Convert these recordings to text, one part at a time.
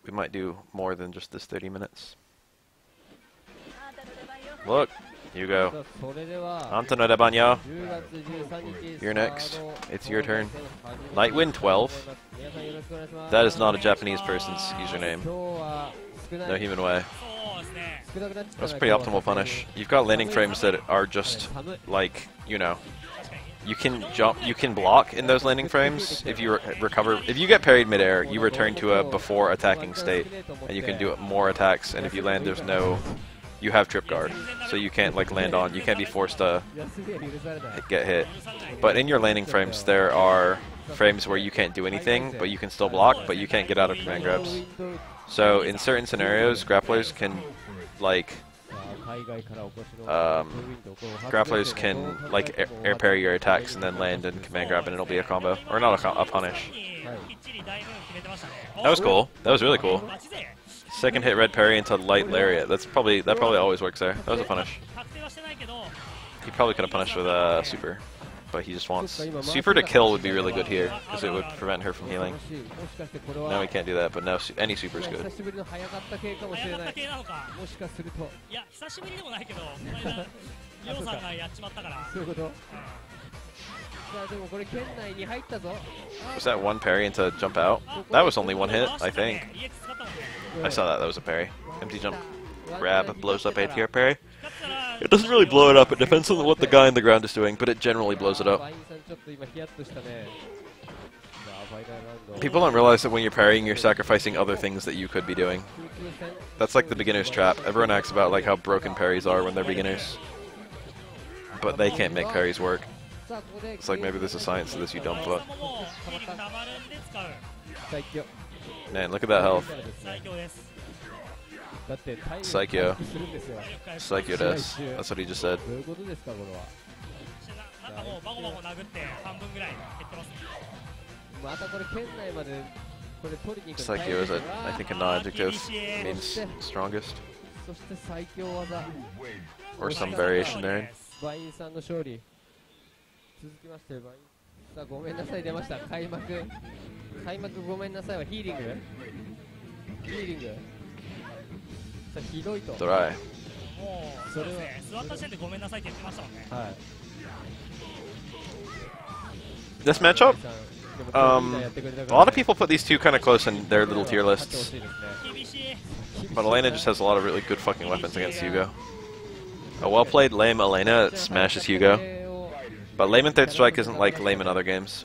we might do more than just this 30 minutes. Look, Hugo. Antono de Bagno. You're next. It's your turn. Nightwind 12. That is not a Japanese person's username. No human way. That's a pretty optimal punish. You've got landing frames that are just like, you know, you can jump, you can block in those landing frames. If you recover, if you get parried midair, you return to a before attacking state, and you can do more attacks. And if you land, there's no, you have trip guard, so you can't like land on. You can't be forced to get hit. But in your landing frames, there are frames where you can't do anything, but you can still block, but you can't get out of command grabs. So in certain scenarios, grapplers can like air parry your attacks and then land and command grab, and it'll be a combo, or not a punish. That was cool. That was really cool. Second hit red parry into light lariat. That probably always works there. That was a punish. He probably could have punished with a super, but he just wants super to kill would be really good here because it would prevent her from healing. No, we can't do that, but now any super is good. Was that one parry into jump out? That was only one hit, I think. I saw that. That was a parry. Empty jump grab blows up ATR parry. It doesn't really blow it up. It depends on what the guy on the ground is doing, but it generally blows it up. People don't realize that when you're parrying, you're sacrificing other things that you could be doing. That's like the beginner's trap. Everyone acts about like how broken parries are when they're beginners, but they can't make parries work. It's like maybe there's a science to this you don't, but man, look at that health. Psycho. Psycho des. That's what he just said. Psycho is, I think, a non-adjective. It means strongest. Or some variation therein. 続きまして、さあごめんなさい出ました。開幕ごめんなさいはヒーリング。さあひどいと。ドライ。それは座った時点でごめんなさいって言ってましたもんね。はい。This matchup, a lot of people put these two kind of close in their little tier lists, but Elena just has a lot of really good fucking weapons against Hugo. A well-played lame Elena that smashes Hugo. But lame in third strike isn't like lame in other games.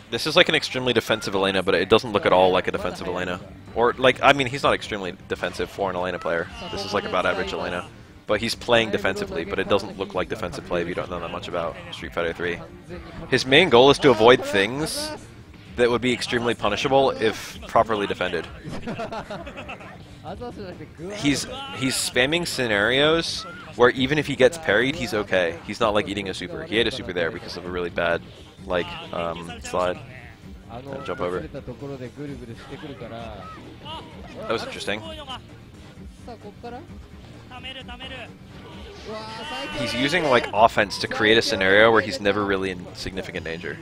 This is like an extremely defensive Elena, but it doesn't look at all like a defensive Elena. Or like, I mean, he's not extremely defensive for an Elena player. This is like about average Elena. But he's playing defensively, but it doesn't look like defensive play if you don't know that much about Street Fighter 3. His main goal is to avoid things that would be extremely punishable if properly defended. He's spamming scenarios where even if he gets parried, he's okay. He's not like eating a super. He ate a super there because of a really bad like slide and jump over. That was interesting. He's using like offense to create a scenario where he's never really in significant danger.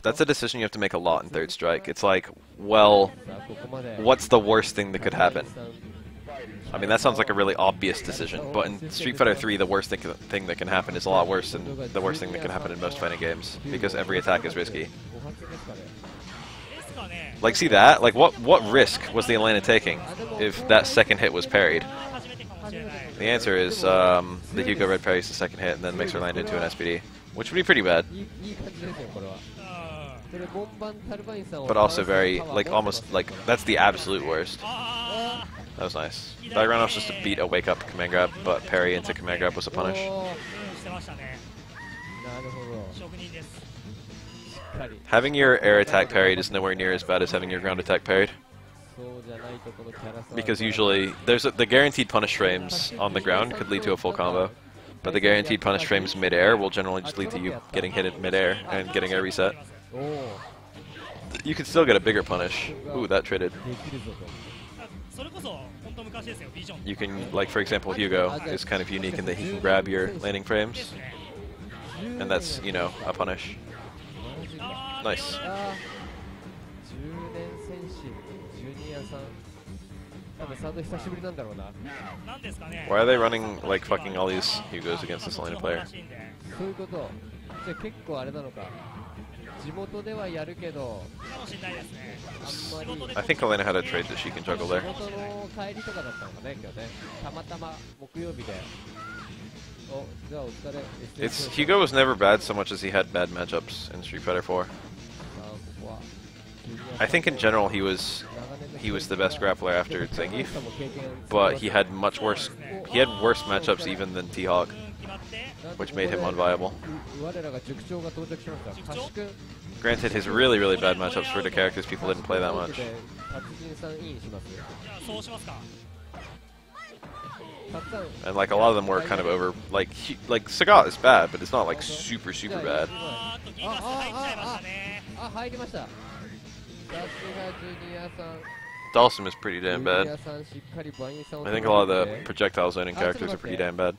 That's a decision you have to make a lot in third strike. It's like, well, what's the worst thing that could happen? I mean, that sounds like a really obvious decision, but in Street Fighter 3, the worst thing that can happen is a lot worse than the worst thing that can happen in most fighting games, because every attack is risky. Like, see that? Like, what risk was the Elena taking if that second hit was parried? The answer is the Hugo red parries the second hit and then makes her land into an SPD, which would be pretty bad. But also very, like, almost, like, that's the absolute worst. That was nice. Diagram was just to beat a wake-up command grab, but parry into command grab was a punish. Having your air attack parried is nowhere near as bad as having your ground attack parried. Because usually, the guaranteed punish frames on the ground could lead to a full combo, but the guaranteed punish frames mid-air will generally just lead to you getting hit at mid-air and getting a reset. You could still get a bigger punish. Ooh, that traded. you can, like for example, Hugo is kind of unique in that he can grab your landing frames, and that's, you know, a punish. Nice. Why are they running like fucking all these Hugos against this Elena player? I think Elena had a trade that she can juggle there. Hugo was never bad so much as he had bad matchups in Street Fighter 4. I think in general he was the best grappler after Zangief, but he had worse matchups even than T-Hawk, which made him unviable. Granted, his really bad matchups were the characters people didn't play that much. And like a lot of them were kind of over, like Sagat is bad, but it's not like super bad. Dalsum is pretty damn bad. I think a lot of the projectile zoning characters are pretty damn bad.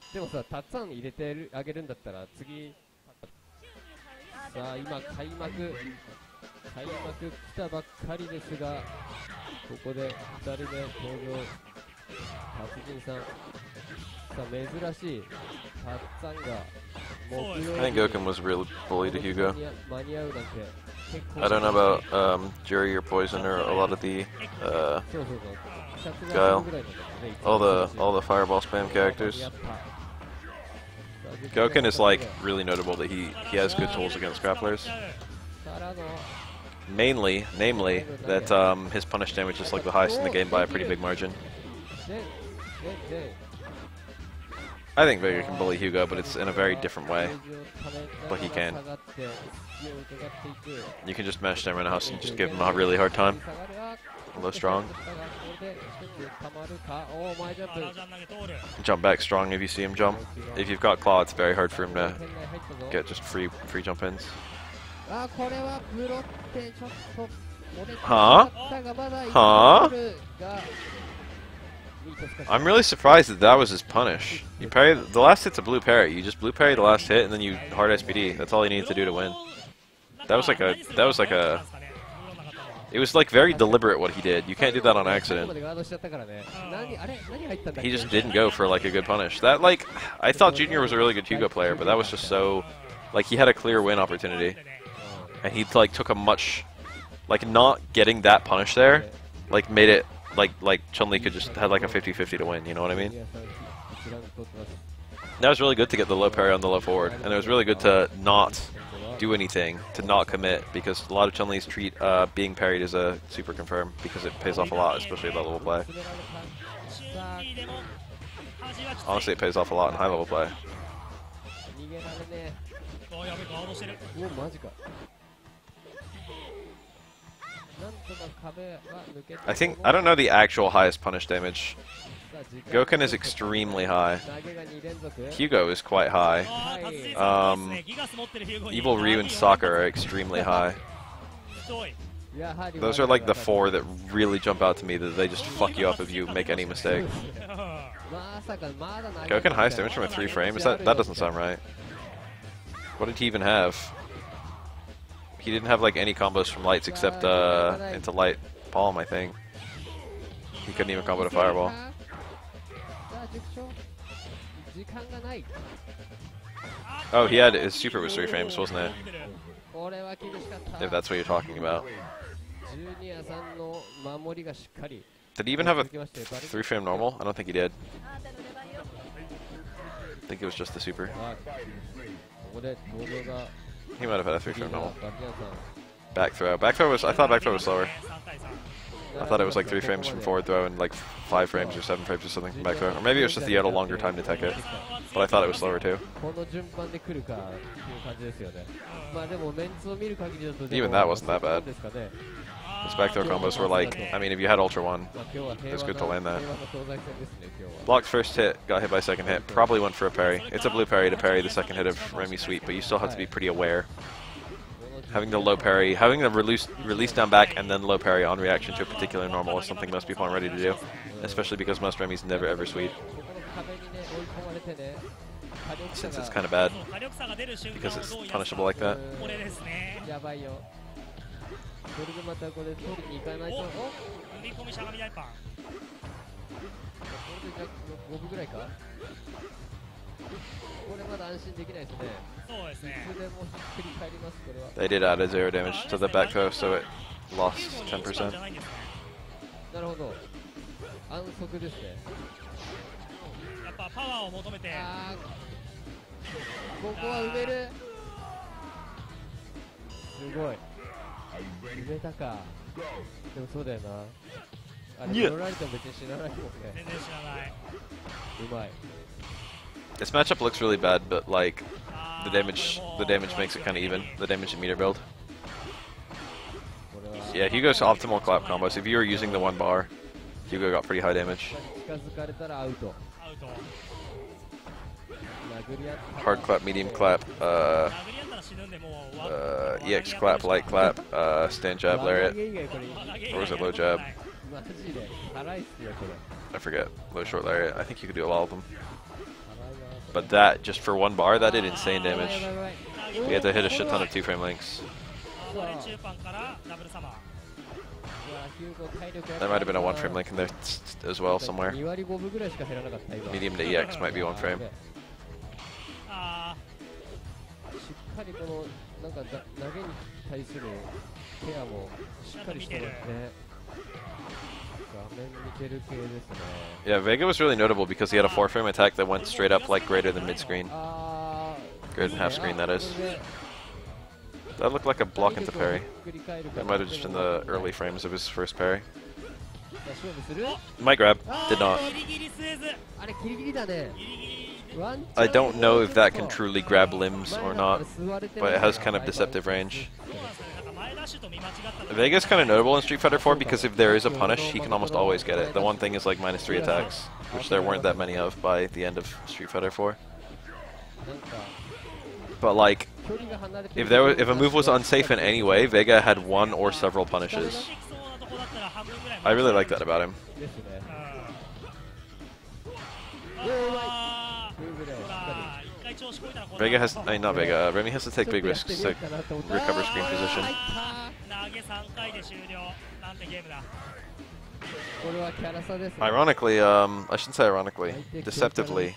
I think Goken was really bully to Hugo. I don't know about Jury or Poison or a lot of the Guile. All the fireball spam characters. Goken is like really notable that he has good tools against grapplers. Namely that his punish damage is like the highest in the game by a pretty big margin. I think Vega can bully Hugo, but it's in a very different way. But he can. You can just mash down in a house and just give him a really hard time. Although strong. Jump back strong if you see him jump. If you've got claw, it's very hard for him to get just free jump ins. Huh? Huh? I'm really surprised that was his punish. You parry the last hit's a blue parry. You just blue parry the last hit and then you hard SPD. That's all you need to do to win. That was like a. It was like very deliberate what he did. You can't do that on accident. He just didn't go for like a good punish. That like, I thought Junior was a really good Hugo player, but that was just so, like he had a clear win opportunity, and he like took a much, like not getting that punish there, like made it. Like Chun-Li could just had like a 50-50 to win, you know what I mean? That was really good to get the low parry on the low forward, and it was really good to not do anything, to not commit, because a lot of Chun-Li's treat being parried as a super confirm, because it pays off a lot, especially at low level play. Honestly, it pays off a lot in high level play. I don't know the actual highest punish damage. Goken is extremely high. Hugo is quite high. Evil Ryu and Sokka are extremely high. Those are like the four that really jump out to me, that they just fuck you up if you make any mistake. Goken highest damage from a 3 frames? That doesn't sound right. What did he even have? He didn't have like any combos from lights except into light palm, I think. He couldn't even combo to fireball. Oh, he had his super was 3 frames, wasn't it? If that's what you're talking about. Did he even have a 3 frame normal? I don't think he did. I think it was just the super. He might have had a 3 frame normal. Back throw. Back throw was. I thought back throw was slower. I thought it was like 3 frames from forward throw and like 5 frames or 7 frames or something from back throw. Or maybe it was just he had a longer time to tech it. But I thought it was slower too. Even that wasn't that bad. His back throw combos were like, I mean, if you had Ultra 1, it was good to land that. Blocked first hit, got hit by second hit, probably went for a parry. It's a blue parry to parry the second hit of Remy Sweet, but you still have to be pretty aware. Having the low parry, having the release down back and then low parry on reaction to a particular normal is something most people aren't ready to do, especially because most Remy's never ever sweep. Since it's kind of bad, because it's punishable like that. They did add a 0 damage to the back throw, so it lost 10%. This matchup looks really bad, but like the damage makes it kind of even. The damage and meter build. Yeah, Hugo's optimal clap combos. If you were using the 1 bar, Hugo got pretty high damage. Hard clap, medium clap, EX clap, light clap, stand jab, lariat, or was it low jab? I forget. Low short lariat. I think you could do all of them. But that, just for 1 bar, that did insane damage. We had to hit a shit ton of 2-frame links. There might have been a 1-frame link in there as well somewhere. Medium to EX might be 1 frame. Yeah, Vega was really notable because he had a 4-frame attack that went straight up like greater than mid-screen. Greater than half-screen, that is. That looked like a block into parry. That might have just been the early frames of his first parry. Might grab. Did not. I don't know if that can truly grab limbs or not, but it has kind of deceptive range. Vega's kind of notable in Street Fighter 4 because if there is a punish, he can almost always get it. The one thing is like -3 attacks, which there weren't that many of by the end of Street Fighter 4. But like, if a move was unsafe in any way, Vega had 1 or several punishes. I really like that about him. Vega has, not Vega, Remy has to take big risks to recover screen position. Ironically, I shouldn't say ironically, deceptively,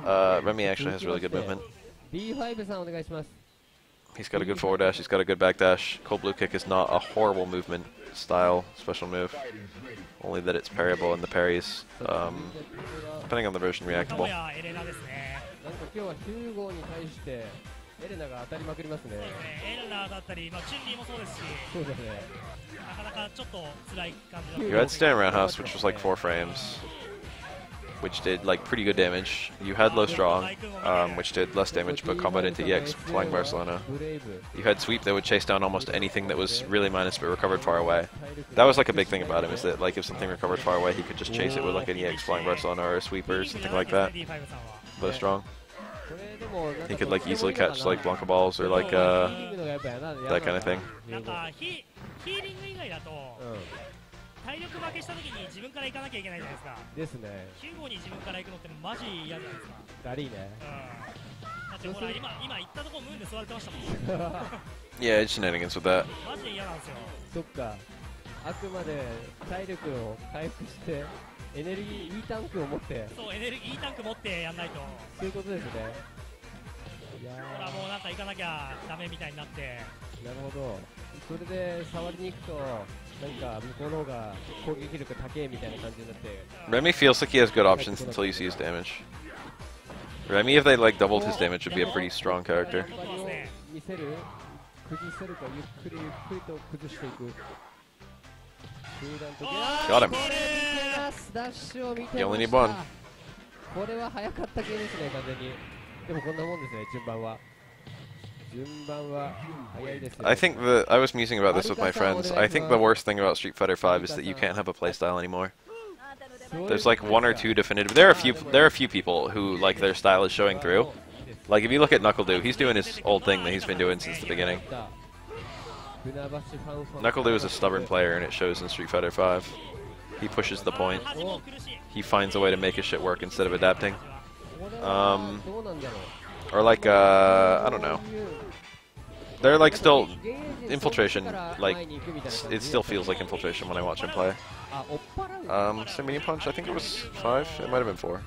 Remy actually has really good movement. He's got a good forward dash, he's got a good back dash. Cold blue kick is not a horrible movement style special move, only that it's parryable and the parries, depending on the version, reactable. You had stand roundhouse, which was like 4 frames, which did like pretty good damage. You had low strong, which did less damage but comboed into EX flying Barcelona. You had sweep that would chase down almost anything that was really minus but recovered far away. That was like a big thing about him, is that like if something recovered far away, he could just chase it with like an EX flying Barcelona or a sweeper or something like that. Low strong. He could like easily catch like Blanca balls or like that kind of thing. Yeah, it's shenanigans with that. Remy feels like he has good options until he sees damage. Remy, if they like doubled his damage, would be a pretty strong character. Got him. You only need 1. I think I was musing about this with my friends. I think the worst thing about Street Fighter 5 is that you can't have a playstyle anymore. There's like 1 or 2 definitive. There are a few people who like their style is showing through. Like if you look at NuckleDo, he's doing his old thing that he's been doing since the beginning. Knuckle is a stubborn player, and it shows in Street Fighter 5. He pushes the point. He finds a way to make his shit work instead of adapting. Or like, I don't know. They're like still infiltration. Like, it still feels like infiltration when I watch him play. Medium punch. I think it was 5. It might have been 4.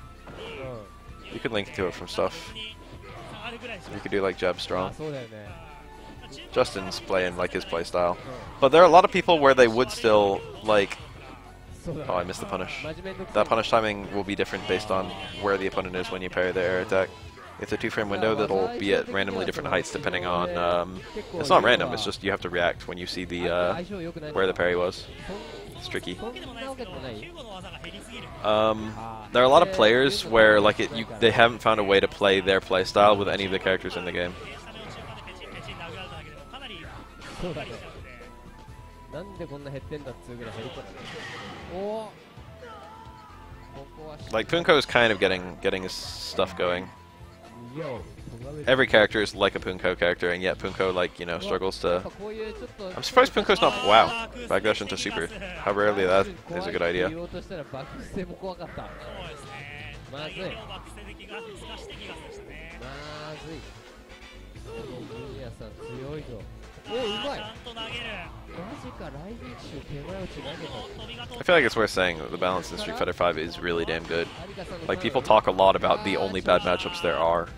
You could link to it from stuff. You could do like jab strong. Justin's playing like his play style, but there are a lot of people where they would still like. Oh, I missed the punish. That punish timing will be different based on where the opponent is when you parry their air attack. If it's a 2-frame window, that'll be at randomly different heights depending on. It's not random. It's just you have to react when you see the where the parry was. It's tricky. There are a lot of players where like they haven't found a way to play their play style with any of the characters in the game. Like Punko is kind of getting his stuff going. Every character is like a Punko character, and yet Punko, like, you know, struggles to... I'm surprised Punko's not... Wow. Backdash into super. How rarely that is a good idea. I feel like it's worth saying that the balance in Street Fighter 5 is really damn good. Like, people talk a lot about the only bad matchups there are.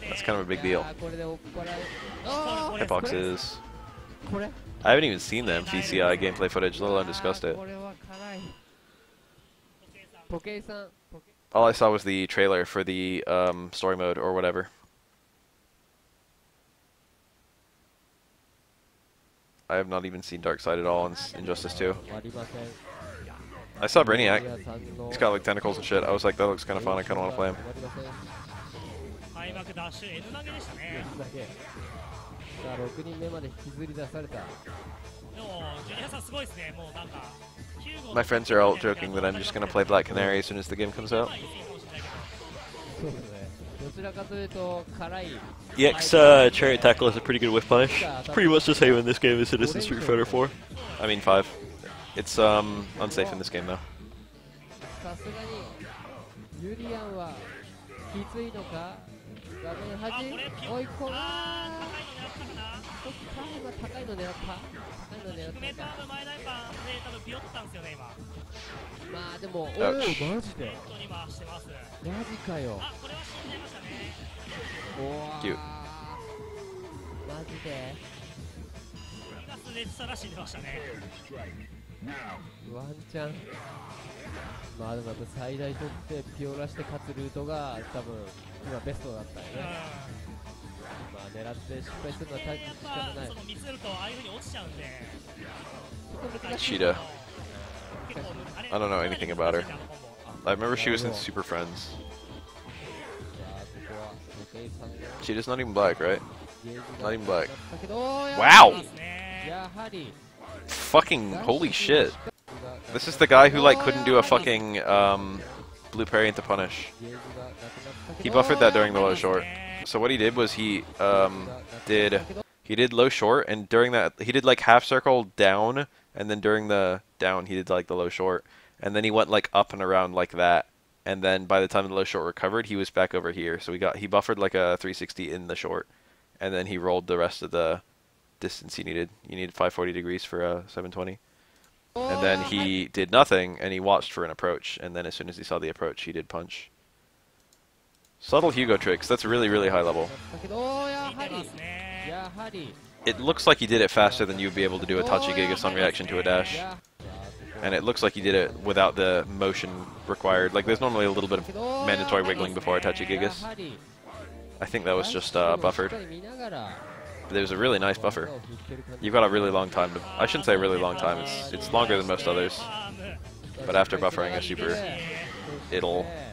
That's kind of a big deal. Hitboxes. I haven't even seen the MVCI gameplay footage, let alone discussed it. All I saw was the trailer for the story mode or whatever. I have not even seen Darkseid at all in Injustice 2. I saw Brainiac. He's got like tentacles and shit. I was like, that looks kind of fun. I kind of want to play him. My friends are all joking that I'm just going to play Black Canary as soon as the game comes out. EX Chariot Tackle is a pretty good whiff punish. It's pretty much the same in this game as it is in Street Fighter 4. I mean 5. It's unsafe in this game though. Cute. Cheetah. I don't know anything about her. I remember she was in Super Friends. Cheetah's not even black, right? Not even black. Wow! Fucking holy shit. This is the guy who like couldn't do a fucking blue parry into punish. He buffered that during the low short. So what he did was he did low short, and during that he did like half circle down, and then during the down he did like the low short, and then he went like up and around like that, and then by the time the low short recovered he was back over here. So he buffered like a 360 in the short, and then he rolled the rest of the distance he needed. You needed 540 degrees for a 720. And then he did nothing, and he watched for an approach, and then as soon as he saw the approach, he did punch. Subtle Hugo tricks, that's really, really high level. It looks like he did it faster than you'd be able to do a Tachi-Gigas on reaction to a dash. And it looks like he did it without the motion required. Like, there's normally a little bit of mandatory wiggling before a Tachi-Gigas. I think that was just buffered. But it was a really nice buffer. You've got a really long time to... I shouldn't say a really long time, it's longer than most others. But after buffering a super,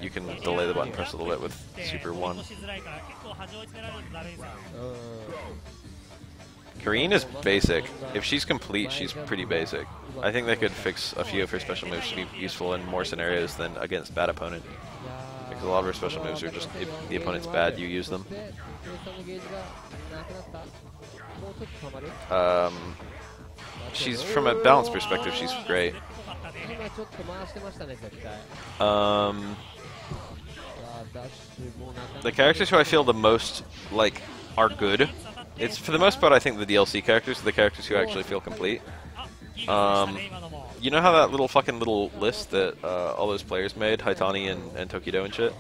you can delay the button press a little bit with Super 1. Karine is basic. If she's complete, she's pretty basic. I think they could fix a few of her special moves to be useful in more scenarios than against bad opponent. Because A lot of her special moves are just, if the opponent's bad, you use them. She's, from a balance perspective, she's great. The characters who I feel the most, like, are good, it's, for the most part, I think the DLC characters are the characters who actually feel complete. You know how that little list that all those players made, Haitani and Tokido and shit,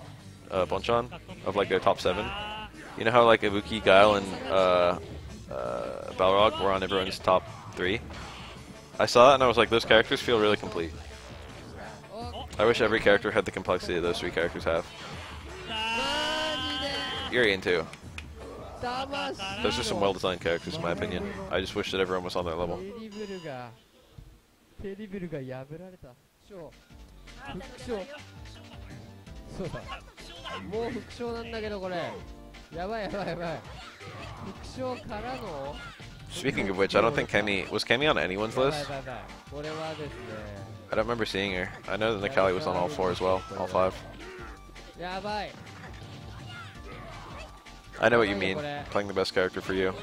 Bonchan, of like their top 7? You know how like Ibuki, Guile, and Balrog were on everyone's top 3? I saw that and I was like, those characters feel really complete. I wish every character had the complexity that those 3 characters have. Urian too. Those are some well-designed characters in my opinion. I just wish that everyone was on their level. テリビルが破られた。副将。そうだ。もう副将なんだけどこれ。やばい。副将からの。Speaking of which, I don't think was Kemi on anyone's list? I don't remember seeing her. I know that Nikali was on all 4 as well, all 5. I know what you mean, playing the best character for you.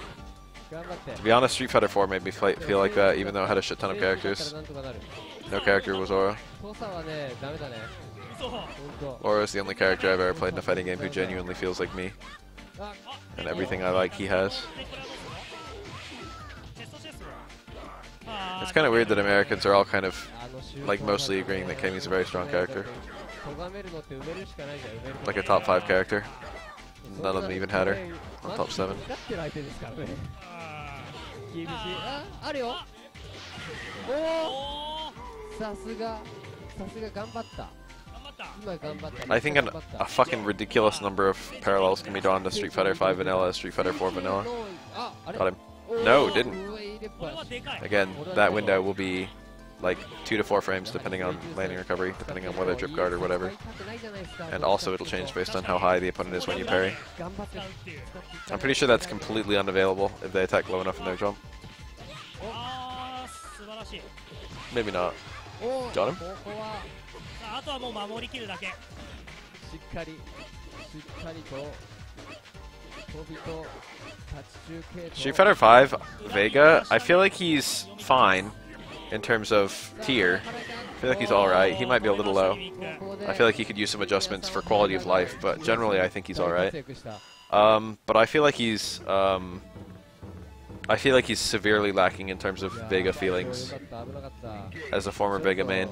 To be honest, Street Fighter 4 made me feel like that, even though it had a shit ton of characters. No character was Aura. Aura is the only character I've ever played in a fighting game who genuinely feels like me. And everything I like, he has. It's kind of weird that Americans are all kind of, like, mostly agreeing that Kemi's a very strong character. Like a top 5 character. None of them even had her on top 7. I think a fucking ridiculous number of parallels can be drawn to Street Fighter 5 Vanilla, Street Fighter 4 Vanilla. Got him. No, didn't. Again, that window will be like 2 to 4 frames depending on landing recovery, depending on whether drip guard or whatever. And also it'll change based on how high the opponent is when you parry. I'm pretty sure that's completely unavailable if they attack low enough in their jump. Maybe not. Got him? Street Fighter 5, Vega, I feel like he's fine in terms of tier. I feel like he's alright. He might be a little low. I feel like he could use some adjustments for quality of life, but generally I think he's alright. But I feel like he's severely lacking in terms of Vega feelings. As a former Vega main,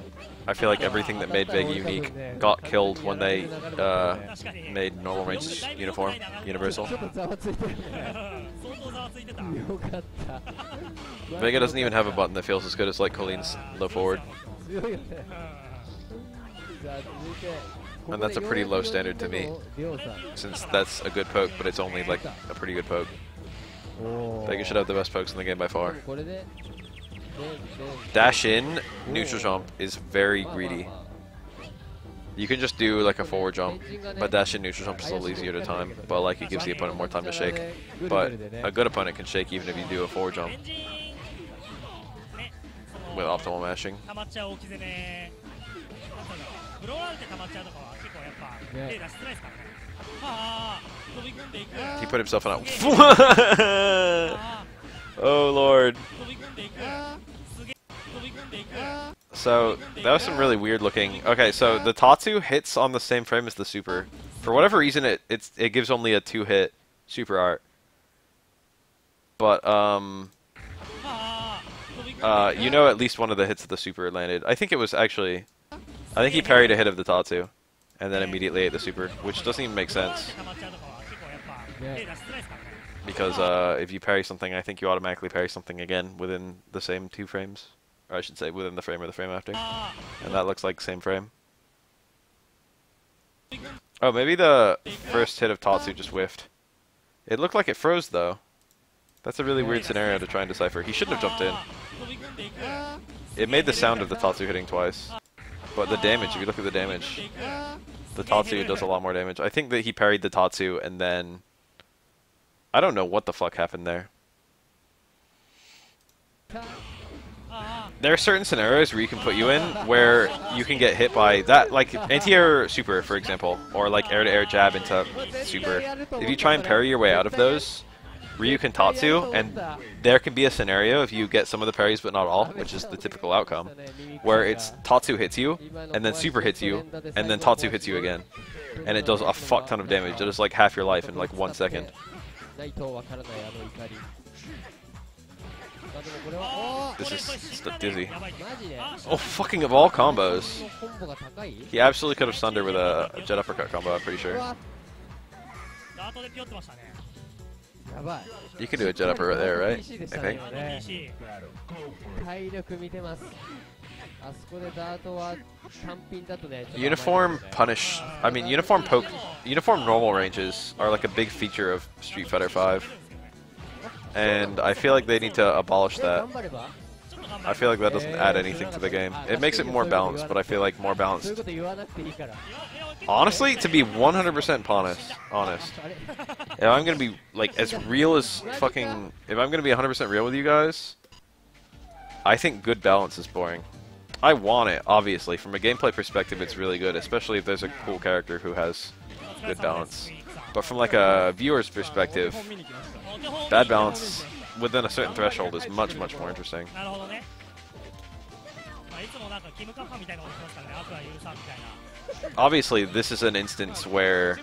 I feel like everything that made Vega unique got killed when they made normal range universal. Vega doesn't even have a button that feels as good as like Colleen's low forward. And that's a pretty low standard to me, since that's a good poke, but it's only like a pretty good poke. Vega should have the best pokes in the game by far. Dash in, neutral jump is very greedy. You can just do like a forward jump, but dash in neutral jump is a little easier to time, but like it gives the opponent more time to shake. But a good opponent can shake even if you do a forward jump with optimal mashing. He put himself in a oh lord. So that was some really weird looking. Okay, so the Tatsu hits on the same frame as the super. For whatever reason, it gives only a 2-hit super art. But you know, at least one of the hits of the super landed. I think it was actually, I think he parried a hit of the Tatsu, and then immediately ate the super, which doesn't even make sense. Because if you parry something, I think you automatically parry something again within the same 2 frames. Or I should say within the frame or the frame after. And that looks like same frame. Oh, maybe the first hit of Tatsu just whiffed. It looked like it froze though. That's a really weird scenario to try and decipher. He shouldn't have jumped in. It made the sound of the Tatsu hitting twice. But the damage, if you look at the damage, the Tatsu does a lot more damage. I think that he parried the Tatsu and then I don't know what the fuck happened there. there are certain scenarios where you can put you in where you can get hit by that, like anti-air super, for example, or like air-to-air jab into super. If you try and parry your way out of those, Ryu can Tatsu, and there can be a scenario if you get some of the parries but not all, which is the typical outcome, where it's Tatsu hits you, and then super hits you, and then Tatsu hits you again. And it does a fuck ton of damage. It does like half your life in like 1 second. This is dizzy. Oh, fucking of all combos. He absolutely could have stunned her with a jet uppercut combo, I'm pretty sure. You can do a jet upper right there, right? I think. Uniform punish. I mean, uniform poke. Uniform normal ranges are like a big feature of Street Fighter V. And I feel like they need to abolish that. I feel like that doesn't add anything to the game. It makes it more balanced, but I feel like more balanced. Honestly, to be 100% honest, if I'm gonna be like as real as fucking, if I'm gonna be 100% real with you guys, I think good balance is boring. I want it, obviously. From a gameplay perspective, it's really good, especially if there's a cool character who has good balance. But from like a viewer's perspective, bad balance within a certain threshold is much, much more interesting. Obviously, this is an instance where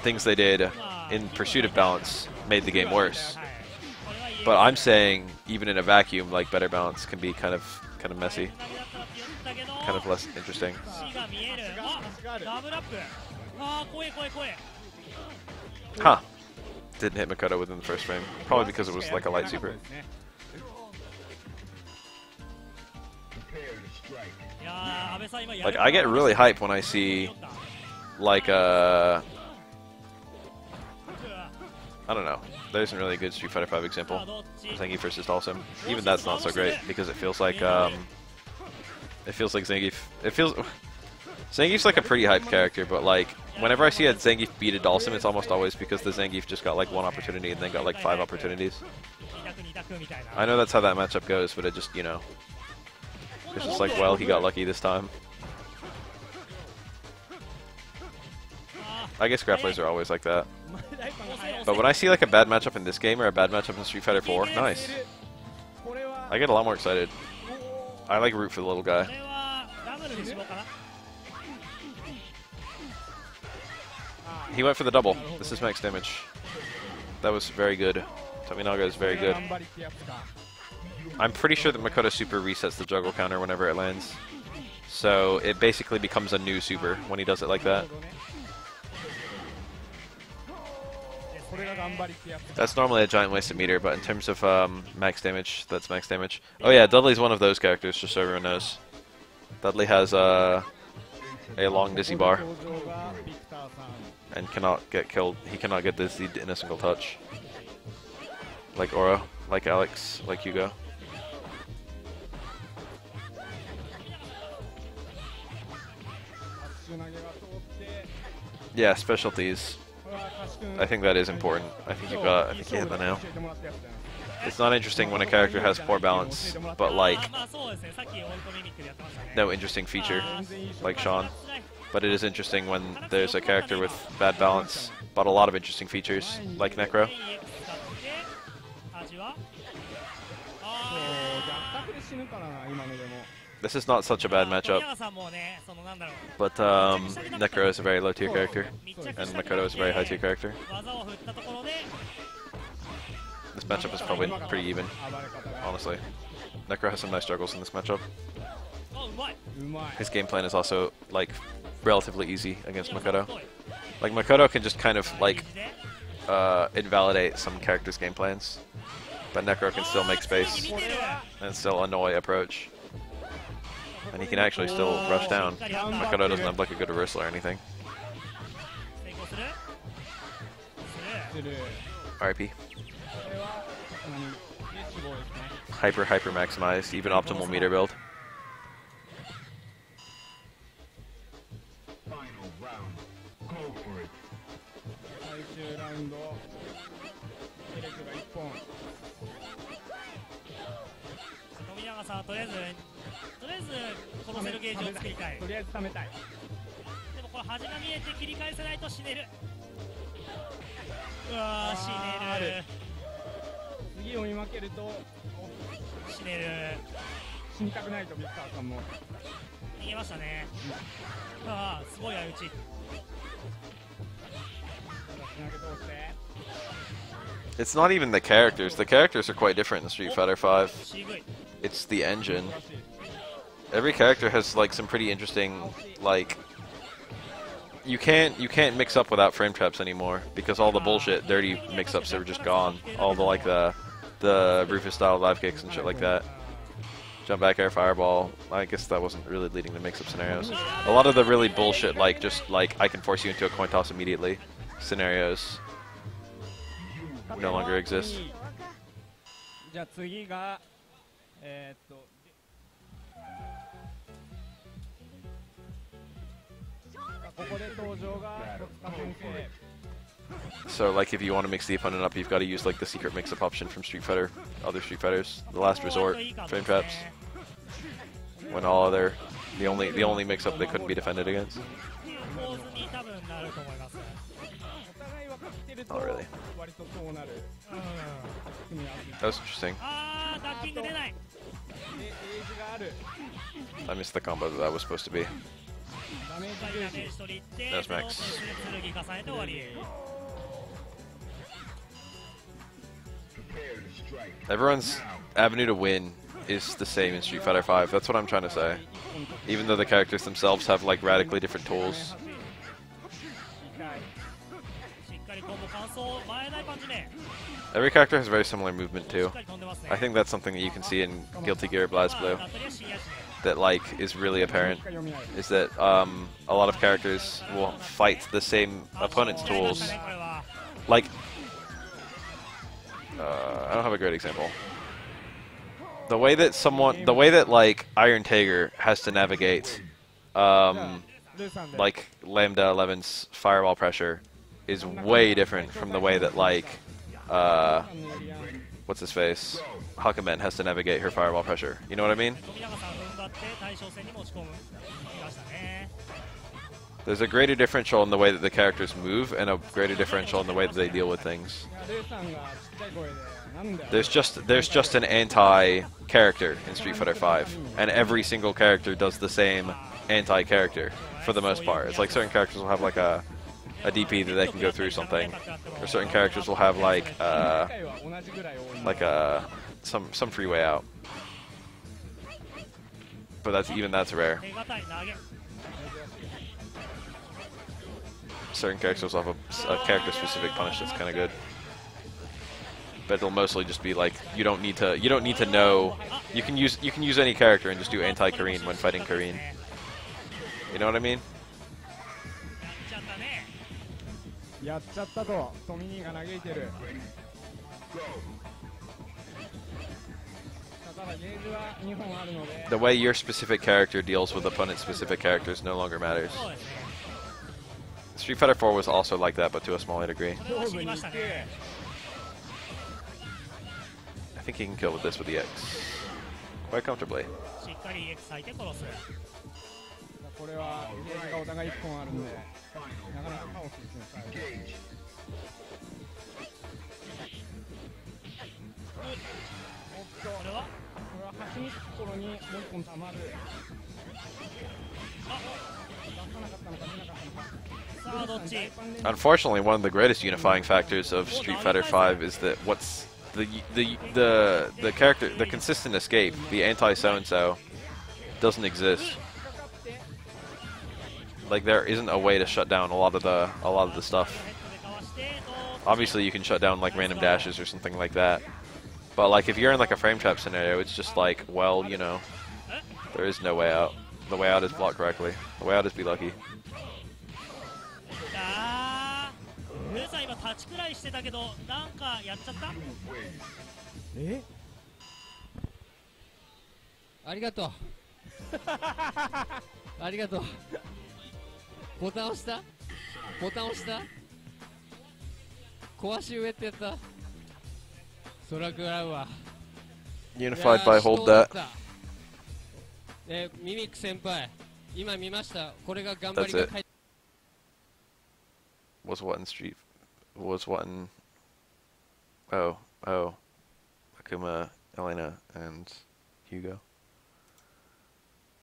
things they did in pursuit of balance made the game worse. But I'm saying, even in a vacuum, like better balance can be kind of messy, kind of less interesting. Huh. Didn't hit Makoto within the first frame. Probably because it was like a light super. Like, I get really hyped when I see, like, I don't know. There isn't really a good Street Fighter V example. Zangief versus Dhalsim. Even that's not so great because it feels like Zangief. Zangief's like a pretty hyped character, but like whenever I see a Zangief beat a Dhalsim, it's almost always because the Zangief just got like 1 opportunity and then got like 5 opportunities. I know that's how that matchup goes, but it just, you know, it's just like, well, he got lucky this time. I guess grapplers are always like that. But when I see like a bad matchup in this game or a bad matchup in Street Fighter 4, nice. I get a lot more excited. I like root for the little guy. He went for the double. This is max damage. That was very good. Tominaga is very good. I'm pretty sure that Makoto Super resets the juggle counter whenever it lands. So it basically becomes a new super when he does it like that. That's normally a giant wasted meter, but in terms of max damage, that's max damage. Oh yeah, Dudley's one of those characters, just so everyone knows. Dudley has a long dizzy bar and cannot get killed. He cannot get dizzied in a single touch. Like Oro, like Alex, like Hugo. Yeah, specialties. I think that is important. I think you hit the nail. It's not interesting when a character has poor balance, but like no interesting feature, like Sean. But it is interesting when there's a character with bad balance, but a lot of interesting features, like Necro. This is not such a bad matchup, but Necro is a very low tier character, and Makoto is a very high tier character. This matchup is probably pretty even, honestly. Necro has some nice struggles in this matchup. His game plan is also, like, relatively easy against Makoto. Like, Makoto can just kind of, like, invalidate some characters' game plans, but Necro can still make space and still annoy approach. And he can actually still rush down. Makoto doesn't have like a good reversal or anything. RIP. Hyper maximized, even optimal meter build. It's not even the characters. The characters are quite different in Street Fighter 5. It's the engine. Every character has like some pretty interesting like. You can't mix up without frame traps anymore because all the bullshit dirty mix-ups are just gone. All the like the Rufus style live kicks and shit like that. Jump back air fireball. I guess that wasn't really leading to mix-up scenarios. A lot of the really bullshit like just like I can force you into a coin toss immediately scenarios no longer exist. So like if you want to mix the opponent up, you've got to use like the secret mix-up option from Street Fighter, other Street Fighters, the last resort, frame traps. When all other, the only mix-up they couldn't be defended against. Oh really? That was interesting. I missed the combo that was supposed to be. That's Max. Everyone's avenue to win is the same in Street Fighter 5. That's what I'm trying to say. Even though the characters themselves have like radically different tools. Every character has very similar movement too. I think that's something that you can see in Guilty Gear BlazBlue that like is really apparent, is that a lot of characters will fight the same opponent's tools. Like, I don't have a great example. The way that like Iron Tiger has to navigate like Lambda 11's fireball pressure is way different from the way that like what's his face? Huckaman has to navigate her fireball pressure. You know what I mean? There's a greater differential in the way that the characters move and a greater differential in the way that they deal with things. There's just an anti-character in Street Fighter 5, and every single character does the same anti-character for the most part. It's like certain characters will have like a DP that they can go through something, or certain characters will have like some free way out. But that's rare. Certain characters will have a character-specific punish that's kind of good. But it'll mostly just be like you don't need to know. You can use any character and just do anti-Kareen when fighting Kareen. You know what I mean? The way your specific character deals with opponent's specific characters no longer matters. Street Fighter 4 was also like that, but to a smaller degree. I think he can kill with this with the X quite comfortably. Unfortunately, one of the greatest unifying factors of Street Fighter 5 is that what's the character, the consistent escape, the anti so-and-so, doesn't exist. Like there isn't a way to shut down a lot of the stuff. Obviously, you can shut down like random dashes or something like that. But like if you're in like a frame trap scenario, it's just like, well, you know, there is no way out. The way out is block correctly. The way out is be lucky. Arigato. Arigato. ボタン押した？ボタン押した？壊し上ってやった？そらくらうわ。Unified by hold that. ミミック先輩、今見ました。これが頑張りが That's it. Was what in Street? Was what in? Oh, Akuma, Elena, and Hugo.